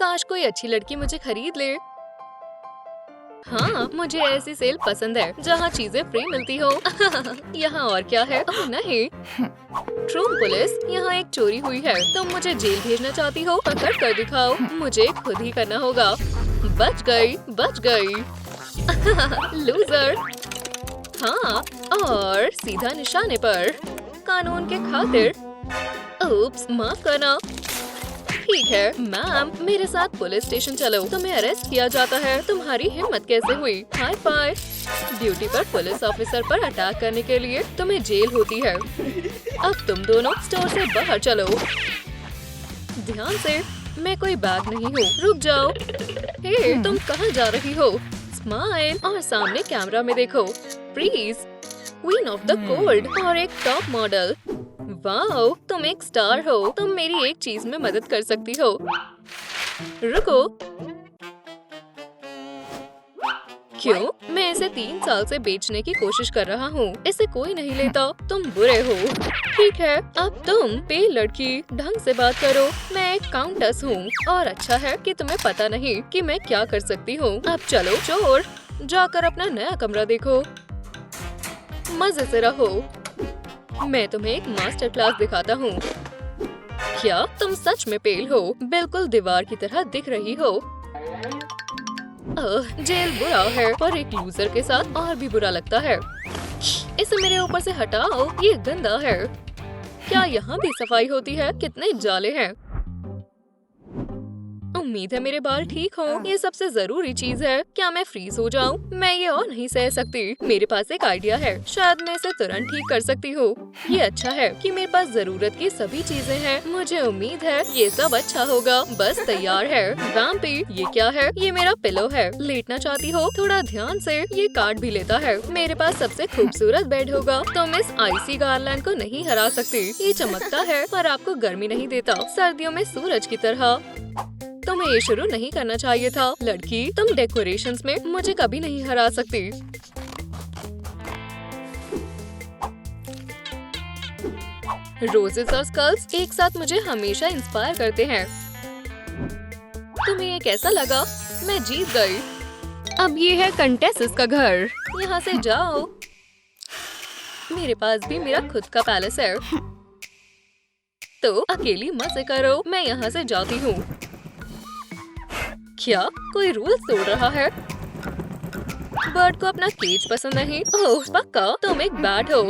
काश कोई अच्छी लड़की मुझे खरीद ले। हाँ, मुझे ऐसी सेल पसंद है जहाँ चीजें फ्री मिलती हो। यहाँ और क्या है? ओह नहीं, ट्रूम पुलिस, यहाँ एक चोरी हुई है। तुम मुझे जेल भेजना चाहती हो? पकड़ कर दिखाओ, मुझे खुद ही करना होगा। बच गई, बच गई। लूजर। हाँ, और सीधा निशाने पर, कानून के खातिर। उप्स, माफ करना। ठीक है मैम, मेरे साथ पुलिस स्टेशन चलो। तुम्हें अरेस्ट किया जाता है। तुम्हारी हिम्मत कैसे हुई? Hi fi. ड्यूटी पर पुलिस ऑफिसर पर अटैक करने के लिए तुम्हें जेल होती है। अब तुम दोनों स्टोर से बाहर चलो। ध्यान से, मैं कोई बैग नहीं हूँ। रुक जाओ। हे, तुम कहाँ जा रही हो? स्माइल और सामने कैमरा में देखो। Freeze, queen of the cold और एक टॉप मॉडल। वाओ, तुम एक स्टार हो। तुम मेरी एक चीज में मदद कर सकती हो। रुको। क्यों? मैं इसे 3 साल से बेचने की कोशिश कर रहा हूँ। इसे कोई नहीं लेता। तुम बुरे हो। ठीक है, अब तुम पे लड़की, ढंग से बात करो। मैं एक काउंटेस हूँ और अच्छा है कि तुम्हें पता नहीं कि मैं क्या कर सकती हूँ। अब चलो चोर, जाकर अपना नया कमरा देखो। मजे से रहो। मैं तुम्हें एक मास्टर क्लास दिखाता हूँ। क्या तुम सच में पेल हो? बिल्कुल दीवार की तरह दिख रही हो। जेल बुरा है, पर एक लूजर के साथ और भी बुरा लगता है। इसे मेरे ऊपर से हटाओ, ये गंदा है। क्या यहाँ भी सफाई होती है? कितने जाले हैं। उम्मीद है मेरे बाल ठीक हो। ये सबसे जरूरी चीज है। क्या मैं फ्रीज हो जाऊं? मैं ये और नहीं सह सकती। मेरे पास एक आइडिया है। शायद मैं इसे तुरंत ठीक कर सकती हूँ। ये अच्छा है कि मेरे पास जरूरत की सभी चीजें हैं। मुझे उम्मीद है ये सब अच्छा होगा। बस तैयार है। वैम्पी, ये क्या है? ये मेरा पिलो है। लेटना चाहती हो? थोड़ा ध्यान से, ये काट भी लेता है। मेरे पास सबसे खूबसूरत बेड होगा। तुम इस आइसी गार्लैंड को नहीं हरा सकती। ये चमकता है पर आपको गर्मी नहीं देता। सर्दियों में सूरज की तरह। तुम्हें ये शुरू नहीं करना चाहिए था। लड़की, तुम डेकोरेशंस में मुझे कभी नहीं हरा सकती। रोजेस और स्कल्स एक साथ मुझे हमेशा इंस्पायर करते हैं। तुम्हें ये कैसा लगा? मैं जीत गई। अब ये है कंटेसेस का घर। यहाँ से जाओ। मेरे पास भी मेरा खुद का पैलेस है। तो अकेली मजे करो। मैं यहाँ से जाती हूँ। क्या कोई रूल तोड़ रहा है? बर्ड को अपना केज पसंद नहीं? ओह पक्का, तुम एक बैट हो।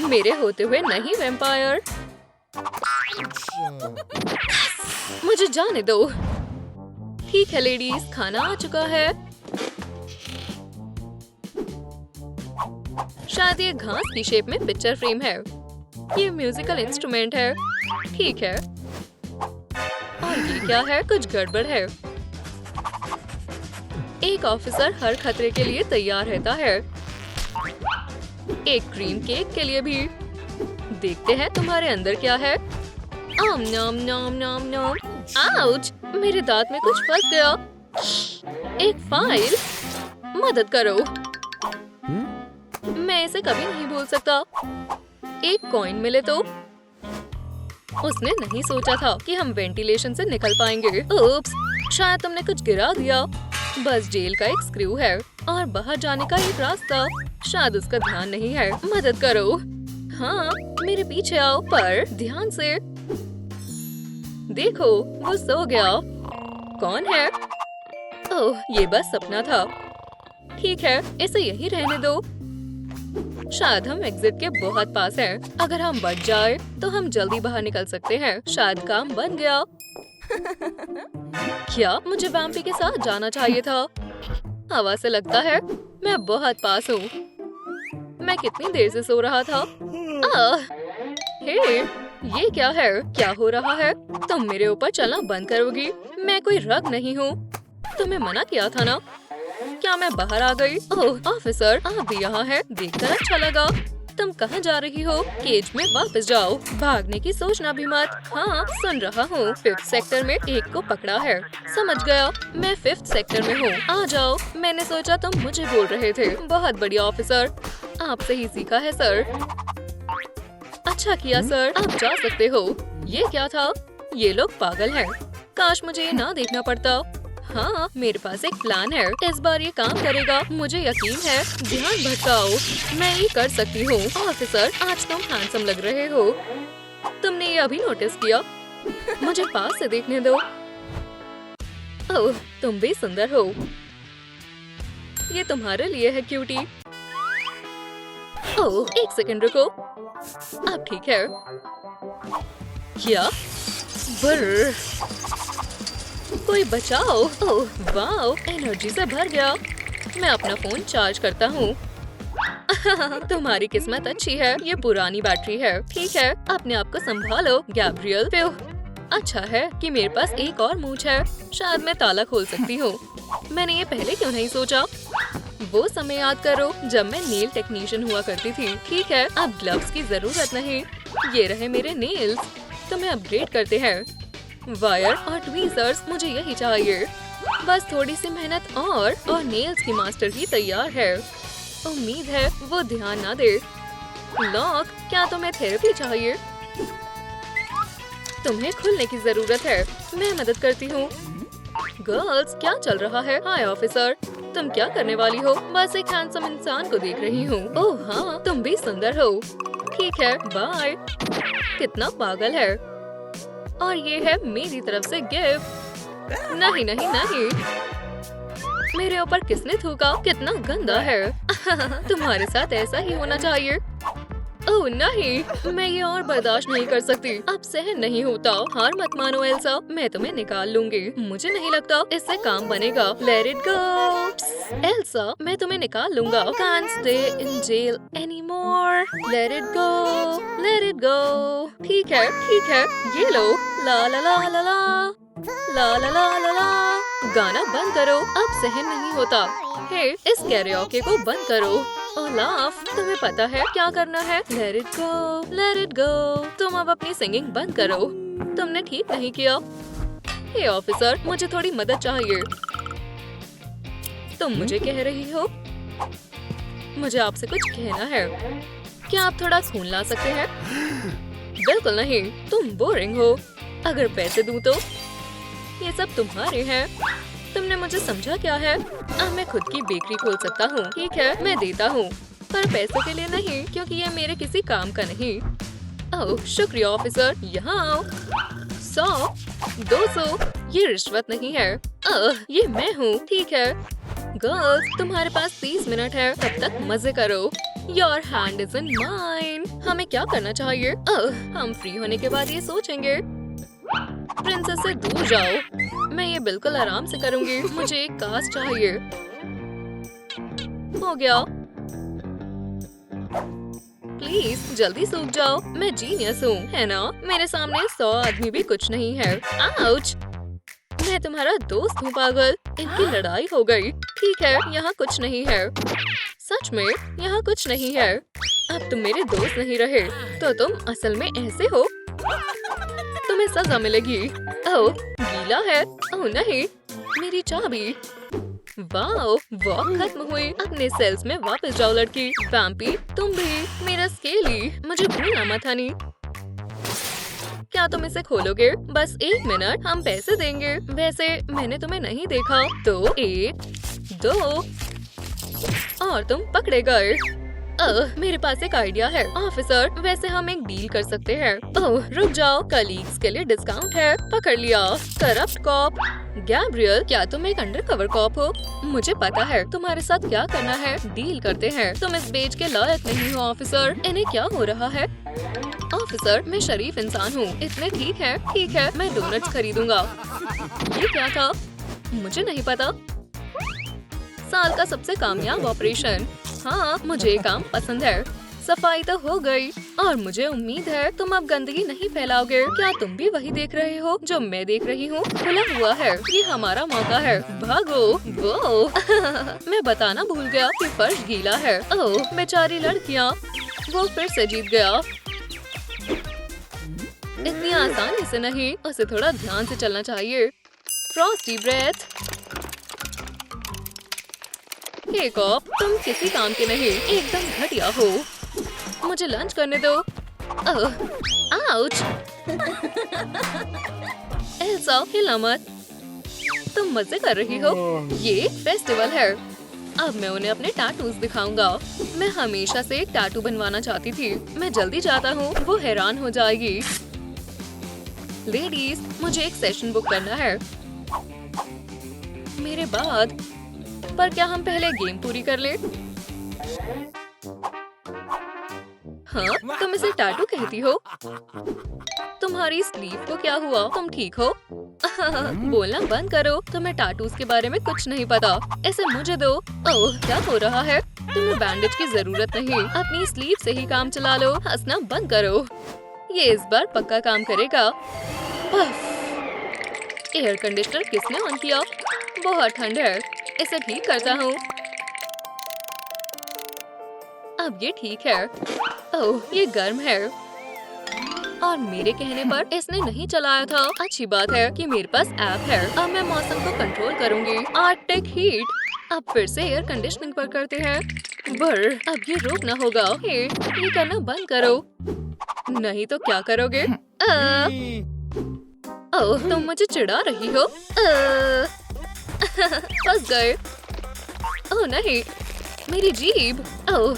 मेरे होते हुए नहीं वैम्पायर। मुझे जाने दो। ठीक है लेडीज, खाना आ चुका है। शायद ये घास की शेप में पिक्चर फ्रेम है। ये म्यूजिकल इंस्ट्रूमेंट है। ठीक है। और ये क्या है? कुछ गड़बड़ है। एक ऑफिसर हर खतरे के लिए तैयार रहता है। एक क्रीम केक के लिए भी। देखते हैं तुम्हारे अंदर क्या है। आम नाम नाम नाम नाम। आउच! मेरे दांत में कुछ फंस गया। एक फाइल। मदद करो। मैं इसे कभी नहीं भूल सकता। एक कॉइन मिले तो। उसने नहीं सोचा था कि हम वेंटिलेशन से निकल पाएंगे। उप्स, शायद तुमने कुछ गिरा दिया। बस जेल का एक स्क्रू है और बाहर जाने का एक रास्ता। शायद उसका ध्यान नहीं है। मदद करो। हाँ, मेरे पीछे आओ, पर ध्यान से। देखो, वो सो गया। कौन है? ओह, ये बस सपना था। ठीक है, इसे यहीं रहने दो। शायद हम एग्जिट के बहुत पास हैं। अगर हम बच जाए तो हम जल्दी बाहर निकल सकते हैं। शायद काम बन गया। क्या मुझे वैम्पी के साथ जाना चाहिए था? हवा से लगता है मैं बहुत पास हूँ। मैं कितनी देर से सो रहा था। हे, ये क्या है? क्या हो रहा है? तुम मेरे ऊपर चलना बंद करोगी? मैं कोई रग नहीं हूँ। तुम्हें मना किया था ना? क्या मैं बाहर आ गई? ओह ऑफिसर, आप भी यहाँ हैं। देखकर अच्छा लगा। तुम कहाँ जा रही हो? केज में वापस जाओ। भागने की सोचना भी मत। हाँ, सुन रहा हूँ। 5th सेक्टर में एक को पकड़ा है। समझ गया, मैं 5th सेक्टर में हूँ। आ जाओ। मैंने सोचा तुम मुझे बोल रहे थे। बहुत बढ़िया ऑफिसर, आपसे ही सीखा है सर। अच्छा किया सर, आप जा सकते हो। ये क्या था? ये लोग पागल हैं। काश मुझे ये ना देखना पड़ता। हाँ, मेरे पास एक प्लान है। इस बार ये काम करेगा, मुझे यकीन है। ध्यान भटकाओ, मैं ये कर सकती हूँ। ऑफिसर, आज तुम हैंडसम लग रहे हो। तुमने ये अभी नोटिस किया? मुझे पास से देखने दो। ओह, तुम भी सुंदर हो। ये तुम्हारे लिए है क्यूटी। ओह, एक सेकंड रुको। अब ठीक है। क्या? ब्र, कोई बचाओ। ओह वाओ, एनर्जी से भर गया। मैं अपना फोन चार्ज करता हूँ। तुम्हारी किस्मत अच्छी है, ये पुरानी बैटरी है। ठीक है, अपने आप को संभालो गैब्रियल। अच्छा है कि मेरे पास एक और मूंछ है, शायद मैं ताला खोल सकती हूँ। मैंने ये पहले क्यों नहीं सोचा? वो समय याद करो जब मैं नेल टेक्नीशियन हुआ करती थी। ठीक है, अब ग्लव्स की जरूरत नहीं। ये रहे मेरे नेल्स। तुम्हें अपग्रेड करते हैं। वायर और ट्वीजर्स, मुझे यही चाहिए। बस थोड़ी सी मेहनत और नेल्स की मास्टर ही तैयार है। उम्मीद है वो ध्यान ना दे। लॉक, क्या तुम्हें थेरेपी चाहिए? तुम्हें खुलने की जरूरत है। मैं मदद करती हूँ। गर्ल्स, क्या चल रहा है? हाय ऑफिसर, तुम क्या करने वाली हो? बस एक हैंडसम इंसान को देख रही हूँ। ओह हाँ, तुम भी सुंदर हो। ठीक है, बाय। कितना पागल है। और ये है मेरी तरफ से गिफ्ट। नहीं नहीं नहीं, मेरे ऊपर किसने थूका? कितना गंदा है। तुम्हारे साथ ऐसा ही होना चाहिए। ओह नहीं, मैं ये और बर्दाश्त नहीं कर सकती। अब सहन नहीं होता। हार मत मानो एल्सा, मैं तुम्हें निकाल लूंगी। मुझे नहीं लगता इससे काम बनेगा। Let it go. एल्सा, मैं तुम्हें निकाल लूंगा। Can't stay in jail anymore. Let it go. Let it go. ठीक है, ठीक है, ये लो। ला ला ला ला ला ला ला ला ला ला। गाना बंद करो, अब सहन नहीं होता। हे, इस कैरियोके को बंद करो। ओलाफ, तुम्हें पता है क्या करना है? Let it go, let it go. तुम अब अपनी सिंगिंग बंद करो। तुमने ठीक नहीं किया। हे ऑफिसर, मुझे थोड़ी मदद चाहिए। तुम मुझे कह रही हो? मुझे आपसे कुछ कहना है। क्या आप थोड़ा खून ला सकते हैं? बिल्कुल नहीं, तुम बोरिंग हो। अगर पैसे दूं तो? ये सब तुम्हारे हैं। तुमने मुझे समझा क्या है? अब मैं खुद की बेकरी खोल सकता हूँ। ठीक है, मैं देता हूँ, पर पैसों के लिए नहीं, क्योंकि ये मेरे किसी काम का नहीं। ओह शुक्रिया ऑफिसर, यहाँ आओ। 100, 200, ये रिश्वत नहीं है। ये मैं हूँ। ठीक है गर्ल्स, तुम्हारे पास 30 मिनट है, तब तक मजे करो। Your hand is in mine. हमें क्या करना चाहिए? हम फ्री होने के बाद ये सोचेंगे। प्रिंसेस से दूर जाओ। मैं ये बिल्कुल आराम से करूंगी। मुझे एक कास्ट चाहिए। हो गया। प्लीज जल्दी सूख जाओ। मैं जीनियस हूँ, है ना? मेरे सामने 100 आदमी भी कुछ नहीं है। आउच! मैं तुम्हारा दोस्त हूँ पागल। इनकी लड़ाई हो गई। ठीक है, यहाँ कुछ नहीं है। सच में यहाँ कुछ नहीं है। अब तुम मेरे दोस्त नहीं रहे, तो तुम असल में ऐसे हो। तुम्हें सजा मिलेगी। ओह गीला है। ओह नहीं, मेरी चाबी। वाओ, वॉक खत्म हुई। अपने सेल्स में वापस जाओ लड़की। वैम्पी, तुम भी। मेरा स्केली, मुझे भूलना मत हनी। क्या तुम इसे खोलोगे? बस 1 मिनट, हम पैसे देंगे। वैसे मैंने तुम्हें नहीं देखा। तो 1, 2 और तुम पकड़े गए। मेरे पास एक आइडिया है ऑफिसर। वैसे हम एक डील कर सकते हैं। ओह रुक जाओ, कलीग्स के लिए डिस्काउंट है। पकड़ लिया। Corrupt corp. गैब्रियल, क्या तुम एक अंडरकवर कॉप हो? मुझे पता है तुम्हारे साथ क्या करना है। डील करते हैं। तुम इस बेच के लायक नहीं हो ऑफिसर। इन्हें क्या हो रहा है? ऑफिसर, मैं शरीफ इंसान हूँ। इतने ठीक है, मैं डोनट्स खरीदूंगा। ये क्या था? मुझे नहीं पता। साल का सबसे कामयाब ऑपरेशन। हाँ, मुझे ये काम पसंद है। सफाई तो हो गई और मुझे उम्मीद है तुम अब गंदगी नहीं फैलाओगे। क्या तुम भी वही देख रहे हो जो मैं देख रही हूँ? खुला हुआ है। ये हमारा मौका है। भागो। वो मैं बताना भूल गया कि फर्श गीला है। ओह बेचारी लड़कियाँ। वो फिर से जीत गया। इतनी आसानी से नहीं, उसे थोड़ा ध्यान से चलना चाहिए। Frosty breath. हे कॉप, तुम किसी काम के नहीं, एकदम घटिया हो। मुझे लंच करने दो। आउच। एल्सा, हिला मत। तुम मजे कर रही हो? ये एक फेस्टिवल है। अब मैं उन्हें अपने टैटूज दिखाऊंगा। मैं हमेशा से एक टैटू बनवाना चाहती थी। मैं जल्दी जाता हूँ, वो हैरान हो जाएगी। लेडीज, मुझे एक सेशन बुक करना है। मेरे बाद, पर क्या हम पहले गेम पूरी कर ले? हाँ, तुम इसे टैटू कहती हो? तुम्हारी स्लीव को क्या हुआ? तुम ठीक हो? बोलना बंद करो, तुम्हें टैटूज के बारे में कुछ नहीं पता। इसे मुझे दो। ओह, क्या हो रहा है? तुम्हें बैंडेज की जरूरत नहीं, अपनी स्लीव से ही काम चला लो। हंसना बंद करो, ये इस बार पक्का काम करेगा। एयर कंडीशनर किसने ऑन किया? बहुत ठंड है, इसे ठीक करता हूँ। अब ये ठीक है। ओह, ये गर्म है और मेरे कहने पर इसने नहीं चलाया था। अच्छी बात है कि मेरे पास ऐप है। अब मैं मौसम को कंट्रोल करूंगी। Arctic heat. अब फिर से एयर कंडीशनिंग पर करते हैं। अब ये रोकना होगा। ये करना बंद करो, नहीं तो क्या करोगे? ओह, तुम मुझे चिढ़ा रही हो। फंस गए। ओह नहीं, मेरी जीभ। ओह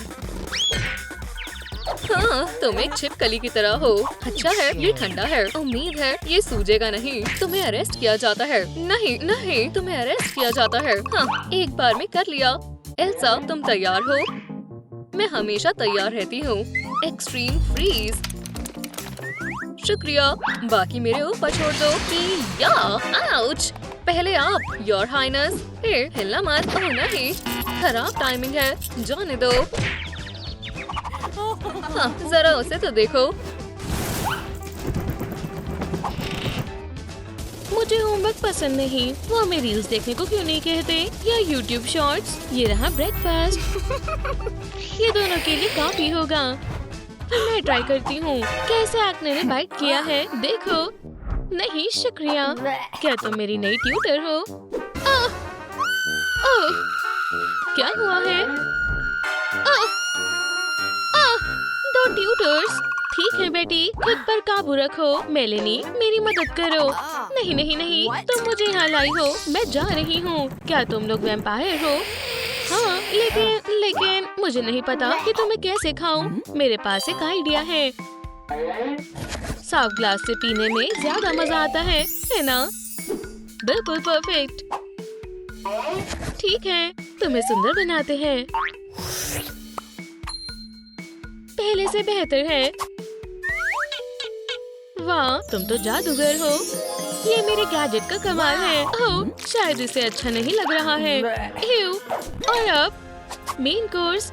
हाँ, तुम एक छिपकली की तरह हो। अच्छा है, ये ठंडा है। उम्मीद है ये सूजेगा नहीं। तुम्हें अरेस्ट किया जाता है। नहीं नहीं, तुम्हें अरेस्ट किया जाता है। हाँ, एक बार में कर लिया। एल्सा, तुम तैयार हो? मैं हमेशा तैयार रहती हूँ। Extreme freeze. शुक्रिया, बाकी मेरे ऊपर छोड़ दो। या आउच। पहले आप, योर हाइनेस। हिलना मत। ओह नहीं, खराब टाइमिंग है, जाने दो। हाँ, जरा उसे तो देखो। मुझे होमवर्क पसंद नहीं। वो हमें रील्स देखने को क्यों नहीं कहते, या यूट्यूब शॉर्ट्स। ये रहा ब्रेकफास्ट। ये दोनों के लिए काफी होगा। फिर मैं ट्राई करती हूँ। कैसे एक्ने ने बाइट किया है, देखो। नहीं शुक्रिया। क्या तुम मेरी नई ट्यूटर हो? क्या हुआ है? दो ट्यूटर्स। ठीक है बेटी, खुद पर काबू रखो। मेलेनी, मेरी मदद करो। नहीं नहीं नहीं, तुम मुझे यहाँ लाई हो, मैं जा रही हूँ। क्या तुम लोग वैम्पायर हो? हाँ, लेकिन मुझे नहीं पता कि तुम्हें कैसे खाऊं। मेरे पास एक आइडिया है। साफ ग्लास से पीने में ज्यादा मजा आता है ना? बिल्कुल परफेक्ट। ठीक है, तुम्हें सुंदर बनाते हैं। पहले से बेहतर है। वाह, तुम तो जादूगर हो। ये मेरे गैजेट का कमाल है। ओह, शायद इसे अच्छा नहीं लग रहा है। एव, और अब मेन कोर्स।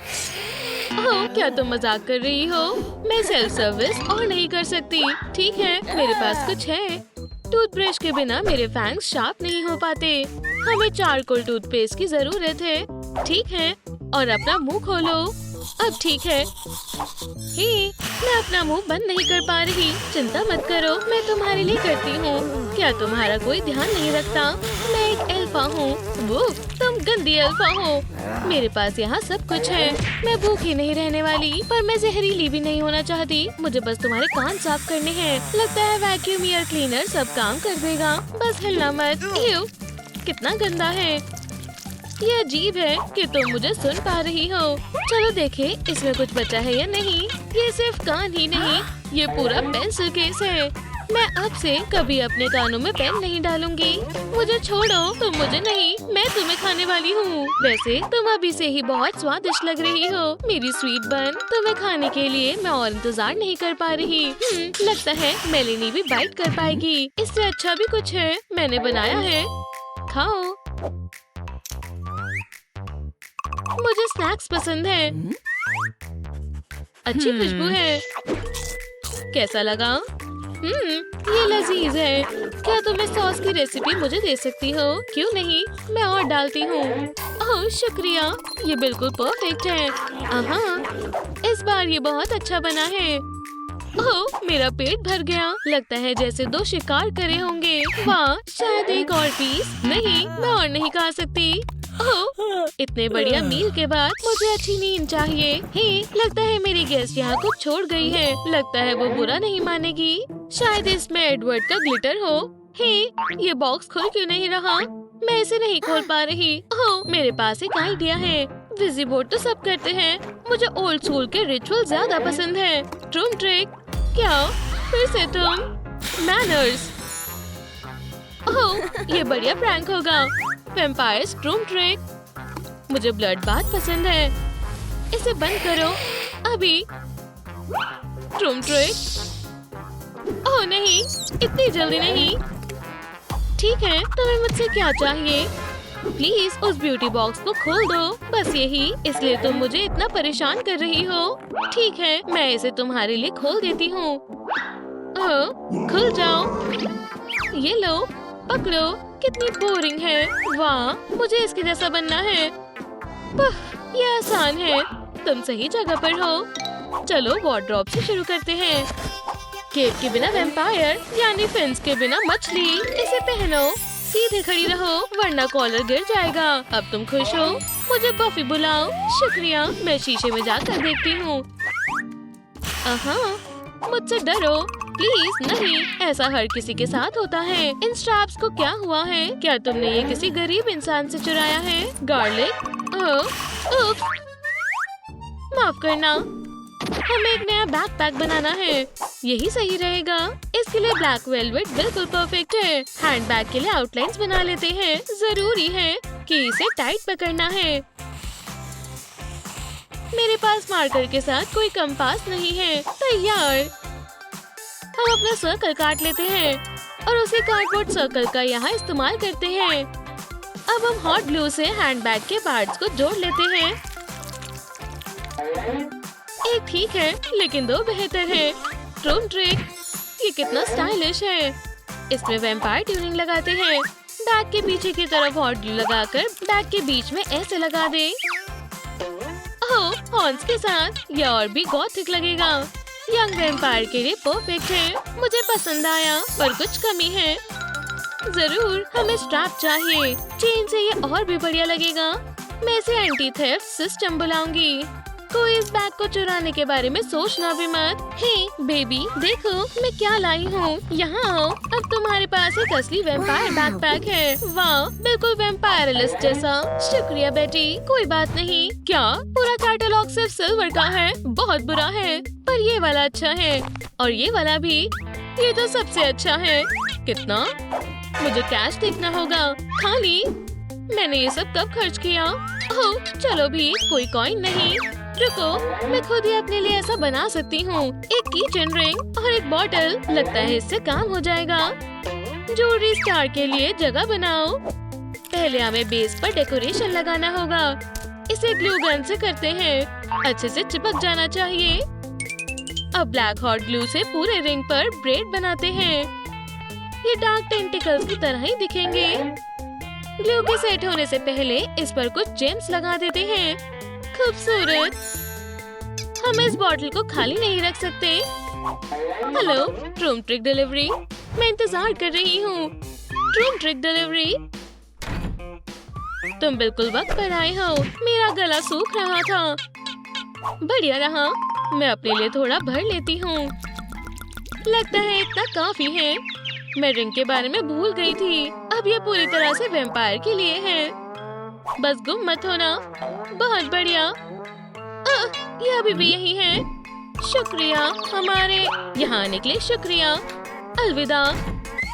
ओह, क्या तुम मजाक कर रही हो? मैं सेल्फ सर्विस और नहीं कर सकती। ठीक है, मेरे पास कुछ है। टूथब्रश के बिना मेरे फैंग्स शार्प नहीं हो पाते। हमें चारकोल टूथपेस्ट की जरूरत है। ठीक है, और अपना मुंह खोलो। अब ठीक है। हे, मैं अपना मुंह बंद नहीं कर पा रही। चिंता मत करो, मैं तुम्हारे लिए करती हूँ। क्या तुम्हारा कोई ध्यान नहीं रखता? मैं एक अल्फा हूँ। वो, तुम गंदी अल्फा हो। मेरे पास यहाँ सब कुछ है। मैं भूखी नहीं रहने वाली, पर मैं जहरीली भी नहीं होना चाहती। मुझे बस तुम्हारे कान साफ करने हैं। लगता है वैक्यूम एयर क्लीनर सब काम कर देगा। बस हिलना मत। एव, कितना गंदा है। ये अजीब है कि तुम मुझे सुन पा रही हो। चलो देखें इसमें कुछ बचा है या नहीं। ये सिर्फ कान ही नहीं, ये पूरा पेंसिल केस है। मैं अब से कभी अपने कानों में पेन नहीं डालूंगी। मुझे छोड़ो, तुम मुझे नहीं, मैं तुम्हें खाने वाली हूँ। वैसे तुम अभी से ही बहुत स्वादिष्ट लग रही हो, मेरी स्वीट बन। तुम्हें खाने के लिए मैं और इंतजार नहीं कर पा रही। लगता है मेलेनी भी बाइट कर पाएगी। इससे अच्छा भी कुछ है, मैंने बनाया है। खाओ। मुझे स्नैक्स पसंद है। अच्छी खुशबू है। कैसा लगा? ये लजीज है। क्या तुम इस सॉस की रेसिपी मुझे दे सकती हो? क्यों नहीं, मैं और डालती हूँ। ओह शुक्रिया, ये बिल्कुल परफेक्ट है। इस बार ये बहुत अच्छा बना है। ओह, मेरा पेट भर गया। लगता है जैसे 2 शिकार करे होंगे। वाह, शायद एक और पीस। नहीं, मैं और नहीं खा सकती। ओह, इतने बढ़िया मील के बाद मुझे अच्छी नींद चाहिए। हे, लगता है मेरी गेस्ट यहाँ कुछ छोड़ गई है। लगता है वो बुरा नहीं मानेगी। शायद इसमें एडवर्ड का ग्लिटर हो। हे, ये बॉक्स खुल क्यों नहीं रहा? मैं इसे नहीं खोल पा रही। ओह, मेरे पास एक आइडिया है। विजी बोर्ड तो सब करते हैं। मुझे ओल्ड स्कूल के रिचुअल ज्यादा पसंद है। ट्रूम ट्रिक। क्या? फिर से तुम? मैनर्स। ओह, ये बढ़िया प्रैंक होगा। Vampires ट्रूम trick. मुझे ब्लड बाथ पसंद है। इसे बंद करो अभी। ट्रूम ट्रिक। ओह नहीं, इतनी जल्दी नहीं। ठीक है, तुम्हें मुझसे क्या चाहिए? प्लीज उस ब्यूटी बॉक्स को खोल दो। बस यही, इसलिए तुम मुझे इतना परेशान कर रही हो। ठीक है, मैं इसे तुम्हारे लिए खोल देती हूँ। खुल जाओ। ये लो, पकड़ो। कितनी बोरिंग है। वाह, मुझे इसके जैसा बनना है। ये आसान है। तुम सही जगह पर हो। चलो वार्डरोब से शुरू करते हैं। केप के बिना वैम्पायर, यानी फिन्स के बिना मछली। इसे पहनो। सीधे खड़ी रहो, वरना कॉलर गिर जाएगा। अब तुम खुश हो? मुझे बफी बुलाओ। शुक्रिया, मैं शीशे में जाकर देखती हूँ। मुझसे डरो प्लीज नहीं। ऐसा हर किसी के साथ होता है। इन स्ट्रैप्स को क्या हुआ है? क्या तुमने ये किसी गरीब इंसान से चुराया है? गार्लिक। माफ करना। हमें एक नया बैकपैक बनाना है। यही सही रहेगा। इसके लिए ब्लैक वेलवेट बिल्कुल परफेक्ट है। हैंडबैग के लिए आउटलाइंस बना लेते हैं। जरूरी है कि इसे टाइट पकड़ना है। मेरे पास मार्कर के साथ कोई कंपास नहीं है। तैयार। हम अपना सर्कल काट लेते हैं और उसी कार्डबोर्ड सर्कल का यहाँ इस्तेमाल करते हैं। अब हम हॉट ग्लू से हैंडबैग के पार्ट्स को जोड़ लेते हैं। एक ठीक है, लेकिन 2 बेहतर है। ट्रूम ट्रिक। ये कितना स्टाइलिश है। इसमें वैम्पायर ट्यूनिंग लगाते हैं। बैग के पीछे की तरफ हॉट ग्लू लगाकर बैग के बीच में ऐसे लगा दे। हॉर्न्स के साथ ये और भी गॉथिक लगेगा। यंग वैम्पायर के लिए परफेक्ट है। मुझे पसंद आया, पर कुछ कमी है। जरूर, हमें स्ट्रैप चाहिए। चेन से ये और भी बढ़िया लगेगा। मैं इसे एंटी थेफ्ट सिस्टम बुलाऊंगी। कोई इस बैग को चुराने के बारे में सोचना भी मत। हे बेबी, देखो मैं क्या लाई हूँ। यहाँ आओ। अब तुम्हारे पास एक असली वैम्पायर बैकपैक है। वाह, बिल्कुल वैम्पायर लिस्ट जैसा। शुक्रिया बेटी। कोई बात नहीं। क्या पूरा कैटलॉग सिर्फ सिल्वर का है? बहुत बुरा है, पर ये वाला अच्छा है और ये वाला भी। ये तो सबसे अच्छा है। कितना? मुझे कैश देखना होगा। खाली? मैंने ये सब कब खर्च किया? ओह, चलो भी, कोई कॉइन नहीं। रुको, मैं खुद ही अपने लिए ऐसा बना सकती हूँ। एक की चेन रिंग और एक बॉटल। लगता है इससे काम हो जाएगा। ज्वेलरी स्टार के लिए जगह बनाओ। पहले हमें बेस पर डेकोरेशन लगाना होगा। इसे ग्लू गन से करते हैं। अच्छे से चिपक जाना चाहिए। अब ब्लैक हॉट ग्लू से पूरे रिंग पर ब्रेड बनाते हैं। ये डार्क टेंटिकल्स की तरह ही दिखेंगे। ग्लू के सेट होने से पहले इस पर कुछ जेम्स लगा देते हैं। खूबसूरत। हम इस बॉटल को खाली नहीं रख सकते। Hello, ट्रूम trick delivery. मैं इंतजार कर रही हूँ। ट्रूम ट्रिक डिलीवरी। तुम बिल्कुल वक्त पर आए हो। मेरा गला सूख रहा था। बढ़िया रहा। मैं अपने लिए थोड़ा भर लेती हूँ। लगता है इतना काफी है। मैं रिंग के बारे में भूल गई थी। अब ये पूरी तरह से वैम्पायर के लिए है। बस गुम मत होना। बहुत बढ़िया। ये अभी भी यही है। शुक्रिया हमारे यहाँ आने के लिए। शुक्रिया। अलविदा।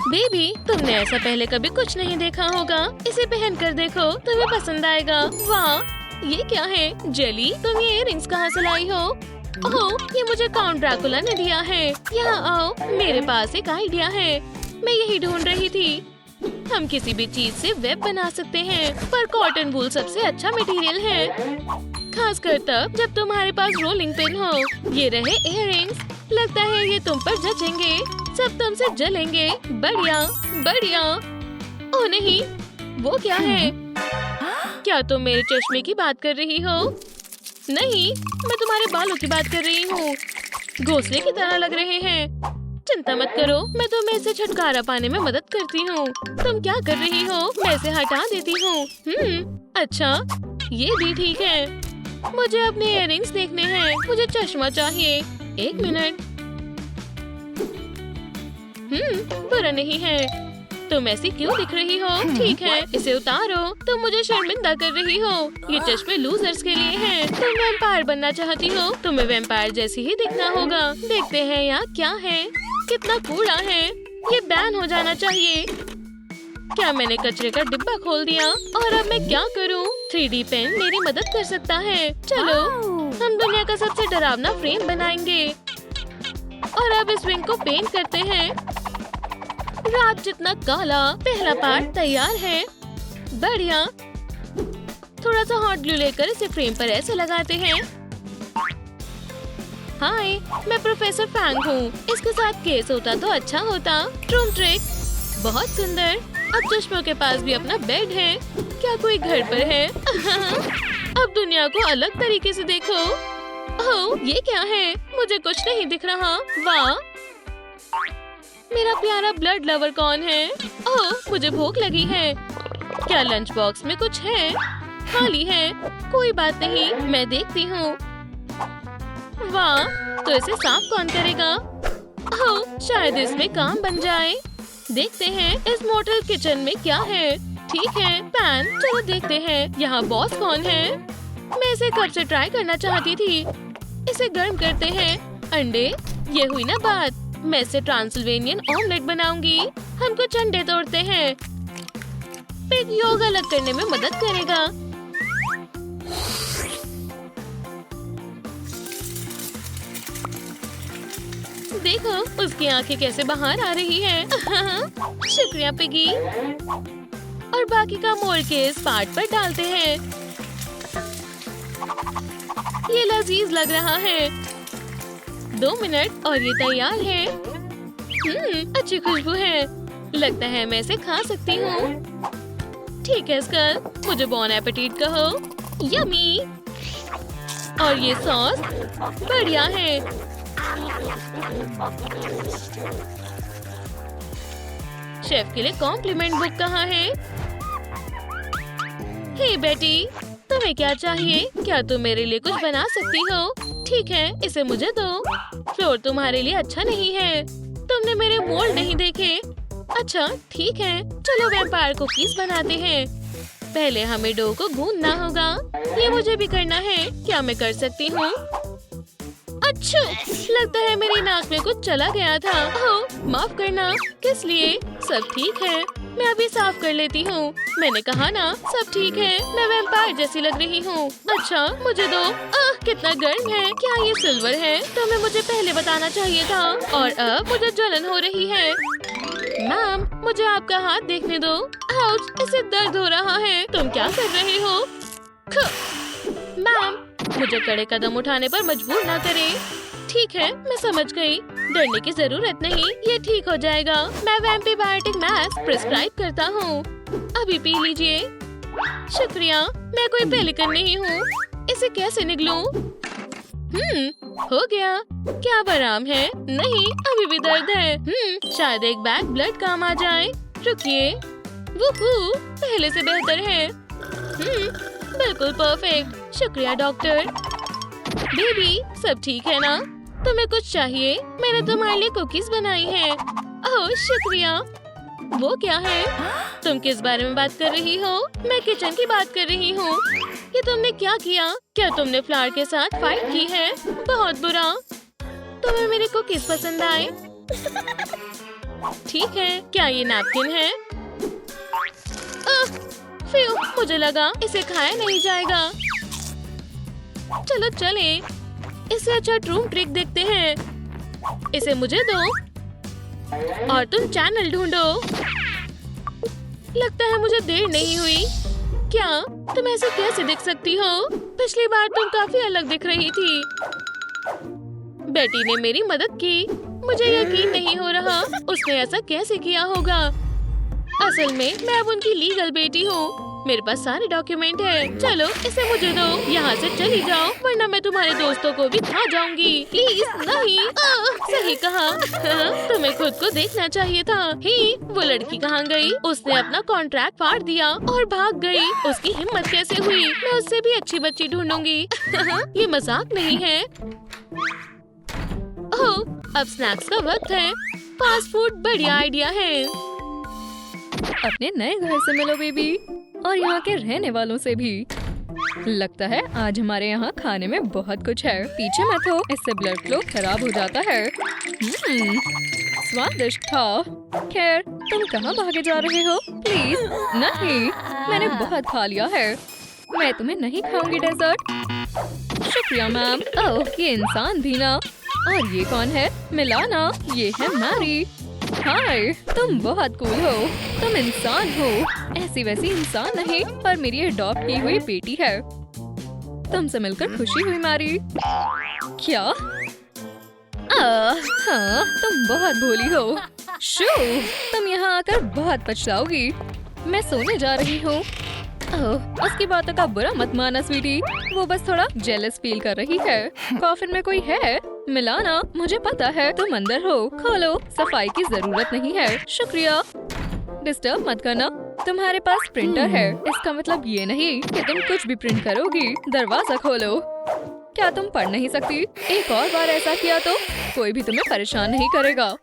बेबी, तुमने ऐसा पहले कभी कुछ नहीं देखा होगा। इसे पहन कर देखो, तुम्हें पसंद आएगा। वाह, ये क्या है? जेली? तुम ये इयररिंग्स कहाँ से लाई हो? ओह, ये मुझे काउंट ड्रैकुला ने दिया है। यहाँ आओ, मेरे पास एक आइडिया है। मैं यही ढूंढ रही थी। हम किसी भी चीज से वेब बना सकते हैं, पर कॉटन वूल सबसे अच्छा मटेरियल है। खासकर तब जब तुम्हारे पास रोलिंग पिन हो। ये रहे इयररिंग्स। लगता है ये तुम पर जचेंगे। सब तुमसे जलेंगे। बढ़िया बढ़िया। ओह नहीं, वो क्या है? क्या तुम मेरे चश्मे की बात कर रही हो? नहीं, मैं तुम्हारे बालों की बात कर रही हूँ। घोंसले की तरह लग रहे हैं। चिंता मत करो, मैं तुम्हें इससे छुटकारा पाने में मदद करती हूँ। तुम क्या कर रही हो? मैं इसे हटा देती हूँ। अच्छा, ये भी ठीक है। मुझे अपने इयररिंग्स देखने हैं। मुझे चश्मा चाहिए। 1 मिनट। बुरा नहीं है। तुम ऐसी क्यों दिख रही हो? ठीक है, इसे उतारो। तुम मुझे शर्मिंदा कर रही हो। ये चश्मे लूजर्स के लिए हैं। तुम वैम्पायर बनना चाहती हो? तुम्हें वैम्पायर जैसी ही दिखना होगा। देखते हैं यहाँ क्या है। कितना कूड़ा है। ये बैन हो जाना चाहिए। क्या मैंने कचरे का डिब्बा खोल दिया? और अब मैं क्या करूँ? 3D पेन मेरी मदद कर सकता है। चलो, हम दुनिया का सबसे डरावना फ्रेम बनाएंगे। और अब इस विंग को पेंट करते हैं। रात जितना काला। पहला पार्ट तैयार है। बढ़िया। थोड़ा सा हॉट ग्लू लेकर इसे फ्रेम पर ऐसे लगाते हैं। हाय, मैं प्रोफेसर फैंग हूँ। इसके साथ केस होता तो अच्छा होता। ट्रूम ट्रिक। बहुत सुंदर। अब चश्मों के पास भी अपना बेड है। क्या कोई घर पर है? अब दुनिया को अलग तरीके से देखो। ओह, ये क्या है? मुझे कुछ नहीं दिख रहा। वाह, मेरा प्यारा ब्लड लवर कौन है? ओह, मुझे भूख लगी है। क्या लंच बॉक्स में कुछ है? खाली है। कोई बात नहीं, मैं देखती हूँ। वाह, तो इसे साफ कौन करेगा? ओह, शायद इसमें काम बन जाए। देखते हैं इस मोटर किचन में क्या है। ठीक है, पैन। चलो देखते हैं यहाँ बॉस कौन है। मैं इसे कब से ट्राई करना चाहती थी। इसे गर्म करते हैं। अंडे, ये हुई ना बात। मैं इसे ट्रांसिल्वेनियन ऑमलेट बनाऊंगी। हम कुछ अंडे तोड़ते हैं। पिग योग अलग करने में मदद करेगा। देखो, उसकी आंखें कैसे बाहर आ रही हैं। शुक्रिया पिगी। और बाकी का मोड़ के इस पार्ट पर डालते हैं। ये लजीज लग रहा है। 2 मिनट और ये तैयार है। अच्छी खुशबू है। लगता है मैं इसे खा सकती हूँ। ठीक है स्कल, मुझे बॉन एपेटीट कहो। यमी। और ये सॉस बढ़िया है। शेफ के लिए कॉम्प्लीमेंट बुक कहाँ है? हे बेटी, तुम्हें क्या चाहिए? क्या तुम मेरे लिए कुछ बना सकती हो? ठीक है, इसे मुझे दो। फ्लोर तुम्हारे लिए अच्छा नहीं है। तुमने मेरे मोल्ड नहीं देखे। अच्छा, ठीक है, चलो वैम्पायर कुकीज बनाते हैं। पहले हमें डो को गूंदना होगा। ये मुझे भी करना है। क्या मैं कर सकती हूँ? अच्छा, लगता है मेरी नाक में कुछ चला गया था। ओह, माफ करना। किस लिए? सब ठीक है। मैं अभी साफ कर लेती हूँ। मैंने कहा ना, सब ठीक है। मैं वैम्पायर जैसी लग रही हूँ। अच्छा, मुझे दो। कितना गर्म है। क्या ये सिल्वर है? तुम्हें मुझे पहले बताना चाहिए था। और अब मुझे जलन हो रही है। मैम, मुझे आपका हाथ देखने दो। आउच, इसे दर्द हो रहा है। तुम क्या कर रहे हो? मैम, मुझे कड़े कदम उठाने पर मजबूर ना करें। ठीक है, मैं समझ गई। डरने की जरूरत नहीं, ये ठीक हो जाएगा। मैं एंटीबायोटिक मास्क प्रिस्क्राइब करता हूँ। अभी पी लीजिए। शुक्रिया। मैं कोई पेलिकन नहीं हूँ। इसे कैसे निगलूं? हो गया। क्या अब आराम है? नहीं, अभी भी दर्द है। शायद एक बैग ब्लड काम आ जाए। रुकिए। वूहू, पहले से बेहतर है। बिल्कुल परफेक्ट। शुक्रिया डॉक्टर। बेबी, सब ठीक है ना? तुम्हें कुछ चाहिए? मैंने तुम्हारे लिए कुकीज बनाई हैं। ओह, शुक्रिया। वो क्या है? तुम किस बारे में बात कर रही हो? मैं किचन की बात कर रही हूँ। ये तुमने क्या किया? क्या तुमने फ्लावर के साथ फाइट की है? बहुत बुरा। तुम्हें मेरे कुकीज पसंद आए? ठीक है, क्या ये नैपकिन है? फ्यू, मुझे लगा इसे खाया नहीं जाएगा। चलो चले, इससे अच्छा ट्रूम ट्रिक देखते हैं। इसे मुझे दो और तुम चैनल ढूंढो। लगता है मुझे देर नहीं हुई। क्या तुम ऐसे कैसे दिख सकती हो? पिछली बार तुम काफी अलग दिख रही थी। बेटी ने मेरी मदद की। मुझे यकीन नहीं हो रहा, उसने ऐसा कैसे किया होगा। असल में मैं अब उनकी लीगल बेटी हूँ। मेरे पास सारे डॉक्यूमेंट है। चलो इसे मुझे दो। यहाँ से चली जाओ वरना मैं तुम्हारे दोस्तों को भी खा जाऊंगी। प्लीज नहीं। सही कहा। तुम्हें खुद को देखना चाहिए था। ही वो लड़की कहाँ गई? उसने अपना कॉन्ट्रैक्ट फाड़ दिया और भाग गई। उसकी हिम्मत कैसे हुई? मैं उससे भी अच्छी बच्ची ढूंढूंगी। ये मजाक नहीं है। ओह, अब स्नैक्स का वक्त है। फास्ट फूड बढ़िया आइडिया है। अपने नए घर से मिलो बेबी, और यहाँ के रहने वालों से भी। लगता है आज हमारे यहाँ खाने में बहुत कुछ है। पीछे मत हो, इससे ब्लड फ्लो खराब हो जाता है। स्वादिष्ट था। खैर, तुम कहाँ भागे जा रहे हो? प्लीज नहीं, मैंने बहुत खा लिया है। मैं तुम्हें नहीं खाऊंगी डेजर्ट। शुक्रिया मैम। ओह, ये इंसान भी ना। और ये कौन है? मिलाना। ये है मैरी। हाय, तुम बहुत कूल हो। तुम इंसान हो। ऐसी वैसी इंसान नहीं, पर मेरी अडॉप्ट की हुई बेटी है। तुमसे मिलकर खुशी हुई मैरी। क्या? हाँ, तुम बहुत भोली हो। शू, तुम यहाँ आकर बहुत पछताओगी। मैं सोने जा रही हूँ। ओह, उसकी बातों का बुरा मत माना स्वीटी। वो बस थोड़ा जेलस फील कर रही है। कॉफिन में कोई है? मिलाना, मुझे पता है तुम अंदर हो। खोलो, सफाई की जरूरत नहीं है। शुक्रिया। डिस्टर्ब मत करना। तुम्हारे पास प्रिंटर है, इसका मतलब ये नहीं कि तुम कुछ भी प्रिंट करोगी। दरवाजा खोलो। क्या तुम पढ़ नहीं सकती? एक और बार ऐसा किया तो कोई भी तुम्हें परेशान नहीं करेगा।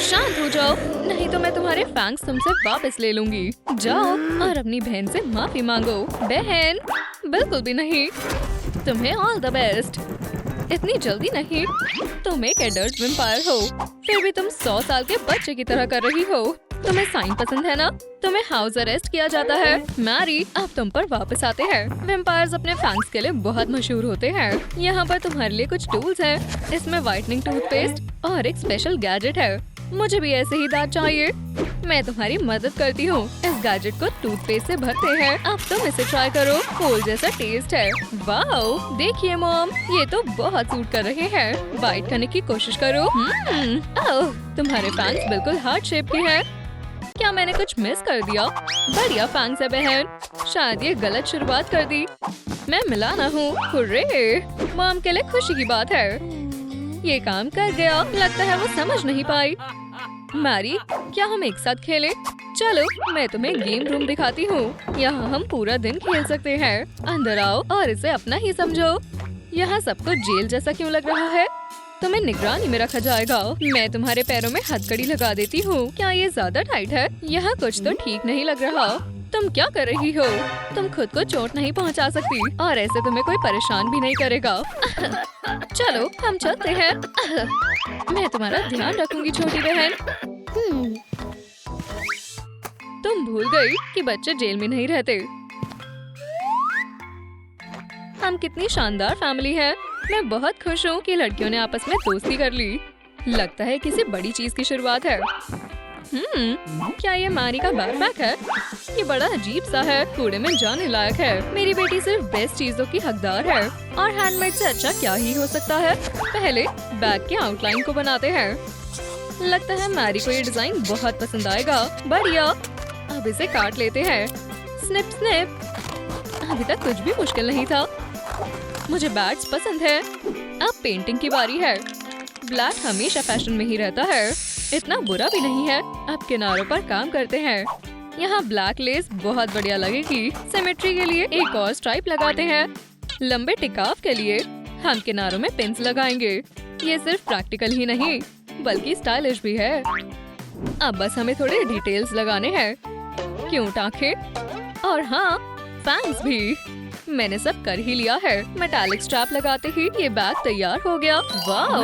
शांत हो जाओ, नहीं तो मैं तुम्हारे फैंक्स तुमसे वापस ले लूंगी। जाओ और अपनी बहन से माफी मांगो। बहन, बिल्कुल भी नहीं। तुम्हें ऑल द बेस्ट। इतनी जल्दी नहीं। तुम एक एडल्ट वेम्पायर हो, फिर भी तुम 100 साल के बच्चे की तरह कर रही हो। तुम्हें साइन पसंद है ना? तुम्हें हाउस अरेस्ट किया जाता है। मैरी, अब तुम पर वापस आते हैं। वेम्पायर्स अपने फैंक्स के लिए बहुत मशहूर होते हैं। यहाँ पर तुम्हारे लिए कुछ टूल्स हैं। इसमें व्हाइटनिंग टूथपेस्ट और एक स्पेशल गैजेट है। मुझे भी ऐसे ही दांत चाहिए। मैं तुम्हारी मदद करती हूँ। इस गैजेट को टूथपेस्ट से भरते हैं। अब तुम इसे ट्राई करो। फूल जैसा टेस्ट है। वाओ, देखिए मॉम, ये तो बहुत सूट कर रहे हैं। बाइट करने की कोशिश करो। ओह, तुम्हारे फैंक्स बिल्कुल हार्ट शेप के हैं। क्या मैंने कुछ मिस कर दिया? बढ़िया फैंक्स है बहन। शायद ये गलत शुरुआत कर दी। मैं मिलाना हूँ। हुर्रे! मॉम के लिए खुशी की बात है। ये काम कर गया। लगता है वो समझ नहीं पाई। मैरी, क्या हम एक साथ खेलें? चलो, मैं तुम्हें गेम रूम दिखाती हूँ। यहाँ हम पूरा दिन खेल सकते हैं। अंदर आओ और इसे अपना ही समझो। यहाँ सब कुछ जेल जैसा क्यों लग रहा है? तुम्हें निगरानी में रखा जाएगा। मैं तुम्हारे पैरों में हथकड़ी लगा देती हूँ। क्या ये ज्यादा टाइट है? यहाँ कुछ तो ठीक नहीं लग रहा। तुम क्या कर रही हो? तुम खुद को चोट नहीं पहुँचा सकती और ऐसे तुम्हें कोई परेशान भी नहीं करेगा। चलो, हम चलते हैं। मैं तुम्हारा ध्यान रखूंगी छोटी बहन। तुम भूल गई कि बच्चे जेल में नहीं रहते। हम कितनी शानदार फैमिली है। मैं बहुत खुश हूँ कि लड़कियों ने आपस में दोस्ती कर ली। लगता है किसी बड़ी चीज की शुरुआत है। क्या ये मैरी का बैकपैक है? ये बड़ा अजीब सा है। कूड़े में जाने लायक है। मेरी बेटी सिर्फ बेस्ट चीजों की हकदार है और हैंडमेड से अच्छा क्या ही हो सकता है। पहले बैग के आउटलाइन को बनाते हैं। लगता है मैरी को ये डिजाइन बहुत पसंद आएगा। बढ़िया, अब इसे काट लेते हैं। Snip snip. अभी तक कुछ भी मुश्किल नहीं था। मुझे बैट्स पसंद है। अब पेंटिंग की बारी है। ब्लैक हमेशा फैशन में ही रहता है। इतना बुरा भी नहीं है। अब किनारों पर काम करते हैं। यहाँ ब्लैक लेस बहुत बढ़िया लगेगी। सिमेट्री के लिए एक और स्ट्राइप लगाते हैं। लंबे टिकाव के लिए हम किनारों में पिन्स लगाएंगे। ये सिर्फ प्रैक्टिकल ही नहीं बल्कि स्टाइलिश भी है। अब बस हमें थोड़े डिटेल्स लगाने हैं। क्यूट आंखें और हाँ, फैंस भी। मैंने सब कर ही लिया है। मेटालिक स्ट्रैप लगाते ही ये बैग तैयार हो गया। वाओ!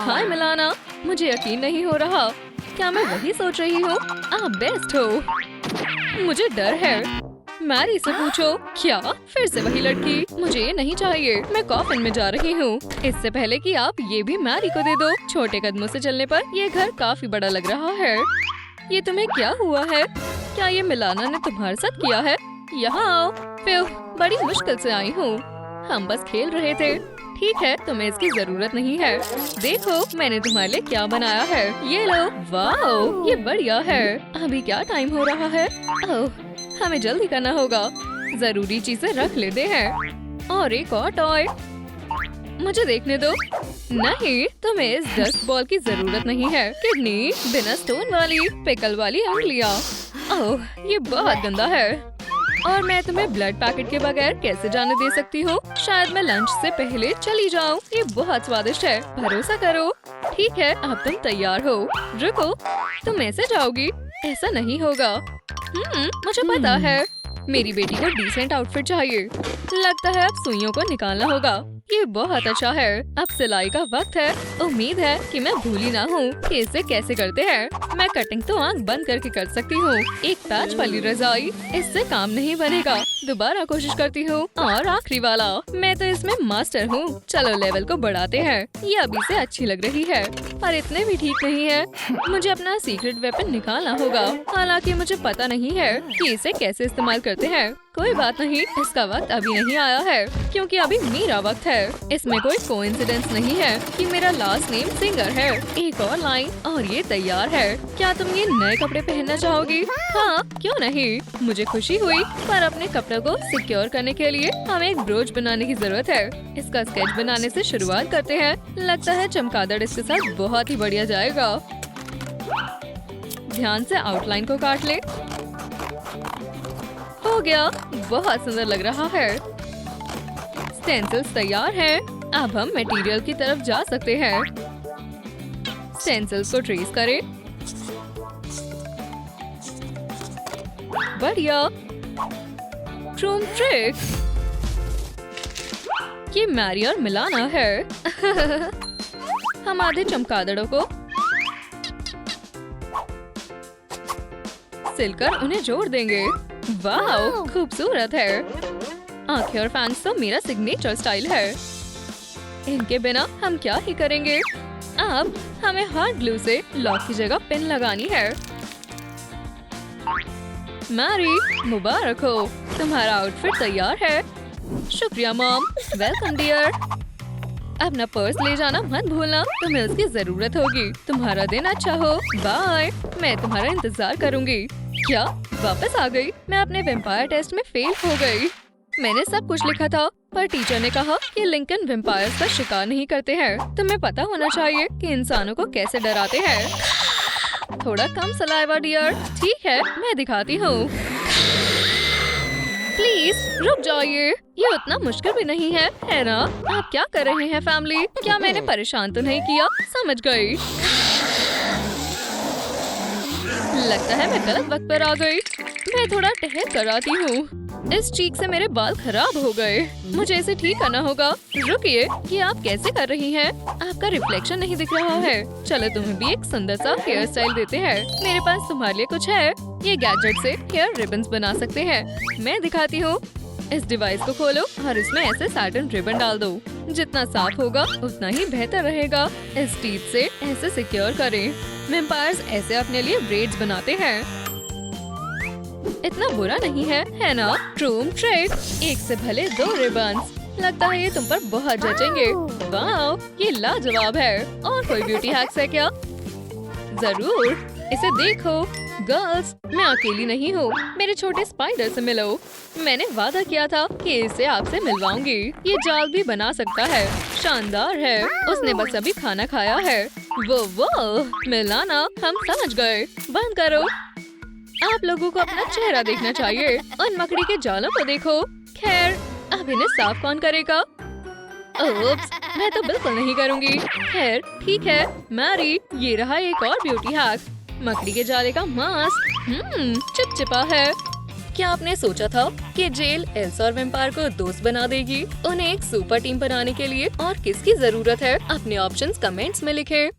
हाय मिलाना, मुझे यकीन नहीं हो रहा। क्या मैं वही सोच रही हूँ? आप बेस्ट हो। मुझे डर है। मैरी से पूछो। क्या? फिर से वही लड़की? मुझे ये नहीं चाहिए। मैं कॉफिन में जा रही हूँ। इससे पहले कि आप ये भी मैरी को दे दो। छोटे कदमों से चलने पर ये घर काफी बड़ा लग रहा है। ये तुम्हें क्या हुआ है? क्या ये मिलाना ने तुम्हारे साथ किया है? यहाँ आओ। फिर बड़ी मुश्किल से आई हूँ। हम बस खेल रहे थे। ठीक है, तुम्हें इसकी जरूरत नहीं है। देखो, मैंने तुम्हारे लिए क्या बनाया है। ये लो। वाओ, ये बढ़िया है। अभी क्या टाइम हो रहा है? ओह, हमें जल्दी करना होगा। जरूरी चीजें रख लेते हैं और एक और टॉय। मुझे देखने दो। नहीं, तुम्हें इस डस्ट बॉल की जरूरत नहीं है। किडनी, बिना स्टोन वाली, पिकल वाली उंगलियां। ओह, ये बहुत गंदा है। और मैं तुम्हें ब्लड पैकेट के बगैर कैसे जाने दे सकती हूँ? शायद मैं लंच से पहले चली जाऊँ। ये बहुत स्वादिष्ट है, भरोसा करो। ठीक है, अब तुम तैयार हो। रुको, तुम ऐसे जाओगी? ऐसा नहीं होगा। मुझे पता है। मेरी बेटी को डिसेंट आउटफिट चाहिए। लगता है अब सुइयों को निकालना होगा। ये बहुत अच्छा है। अब सिलाई का वक्त है। उम्मीद है कि मैं भूली ना हूँ कि इसे कैसे करते हैं। मैं कटिंग तो आंख बंद करके कर सकती हूँ। एक पैच वाली रजाई, इससे काम नहीं बनेगा। दोबारा कोशिश करती हूँ। और आखिरी वाला। मैं तो इसमें मास्टर हूँ। चलो लेवल को बढ़ाते हैं। ये अभी से अच्छी लग रही है, पर इतने भी ठीक नहीं है। मुझे अपना सीक्रेट वेपन निकालना होगा। हालांकि मुझे पता नहीं है कि इसे कैसे इस्तेमाल करते हैं। कोई बात नहीं, इसका वक्त अभी नहीं आया है, क्योंकि अभी मेरा वक्त है। इसमें कोई कोइंसिडेंस नहीं है कि मेरा लास्ट नेम सिंगर है। एक और लाइन और ये तैयार है। क्या तुम ये नए कपड़े पहनना चाहोगी? हाँ, क्यों नहीं। मुझे खुशी हुई, पर अपने कपड़ों को सिक्योर करने के लिए हमें एक ब्रोच बनाने की जरूरत है। इसका स्केच बनाने से शुरुआत करते हैं। लगता है चमगादड़ इसके साथ बहुत ही बढ़िया जाएगा। ध्यान से आउटलाइन को काट ले। हो गया, बहुत सुंदर लग रहा है। स्टेंसिल्स तैयार हैं। अब हम मटेरियल की तरफ जा सकते हैं। स्टेंसिल्स को ट्रेस करें। बढ़िया। ट्रूम ट्रिक। ये मैरी और मिलाना है। हम आधे चमगादड़ों को सिलकर उन्हें जोड़ देंगे। वाह, खूबसूरत है। आंखें और फैंस तो मेरा सिग्नेचर स्टाइल है। इनके बिना हम क्या ही करेंगे। अब हमें हॉट ग्लू से लॉक की जगह पिन लगानी है। मैरी, मुबारक हो, तुम्हारा आउटफिट तैयार है। शुक्रिया मॉम। Welcome dear. अपना पर्स ले जाना मत भूलना, तुम्हें उसकी जरूरत होगी। तुम्हारा दिन अच्छा हो। बाय। मैं तुम्हारा इंतजार करूंगी। क्या वापस आ गई? मैं अपने वेम्पायर टेस्ट में फेल हो गई। मैंने सब कुछ लिखा था, पर टीचर ने कहा कि लिंकन वेम्पायर्स का शिकार नहीं करते हैं। तुम्हें पता होना चाहिए कि इंसानों को कैसे डराते हैं। थोड़ा कम सलाइवा डियर। ठीक है, मैं दिखाती हूँ। प्लीज रुक जाइए, ये उतना मुश्किल भी नहीं है ना? आप क्या कर रहे हैं फैमिली? क्या मैंने परेशान तो नहीं किया? समझ गई। लगता है मैं गलत वक्त पर आ गई। मैं थोड़ा टहल कर आती हूँ। इस चीक से मेरे बाल खराब हो गए। मुझे इसे ठीक करना होगा। रुकिए, ये आप कैसे कर रही हैं? आपका रिफ्लेक्शन नहीं दिख रहा है। चलो तुम्हें भी एक सुंदर सा हेयर स्टाइल देते हैं। मेरे पास तुम्हारे लिए कुछ है। ये गैजेट से हेयर रिबन्स बना सकते हैं। मैं दिखाती हूँ। इस डिवाइस को खोलो और इसमें ऐसे सैटिन रिबन डाल दो। जितना साफ होगा उतना ही बेहतर रहेगा। इस टीथ से ऐसे सिक्योर करें। वेम्पायर्स ऐसे अपने लिए ब्रेड्स बनाते हैं। इतना बुरा नहीं है ना? ट्रूम ट्रिक। एक से भले दो रिबन्स। लगता है ये तुम पर बहुत जचेंगे। वाह, ये लाजवाब है। और कोई ब्यूटी हैक्स है क्या? जरूर, इसे देखो। गर्ल्स, मैं अकेली नहीं हूँ। मेरे छोटे स्पाइडर से मिलो। मैंने वादा किया था कि इसे आपसे मिलवाऊंगी। ये जाल भी बना सकता है। शानदार है। उसने बस अभी खाना खाया है। वो मिलाना, हम समझ गए। बंद करो। आप लोगों को अपना चेहरा देखना चाहिए। उन मकड़ी के जालों को देखो। खैर, अब इन्हें साफ कौन करेगा? ओप्स, मैं तो बिल्कुल नहीं करूँगी। खैर ठीक है। मैरी, ये रहा एक और ब्यूटी हैक। मकड़ी के जाले का मास्क। चिपचिपा है। क्या आपने सोचा था कि जेल एल्सा और वेम्पायर को दोस्त बना देगी? उन्हें एक सुपर टीम बनाने के लिए और किसकी जरूरत है? अपने ऑप्शंस कमेंट्स में लिखें।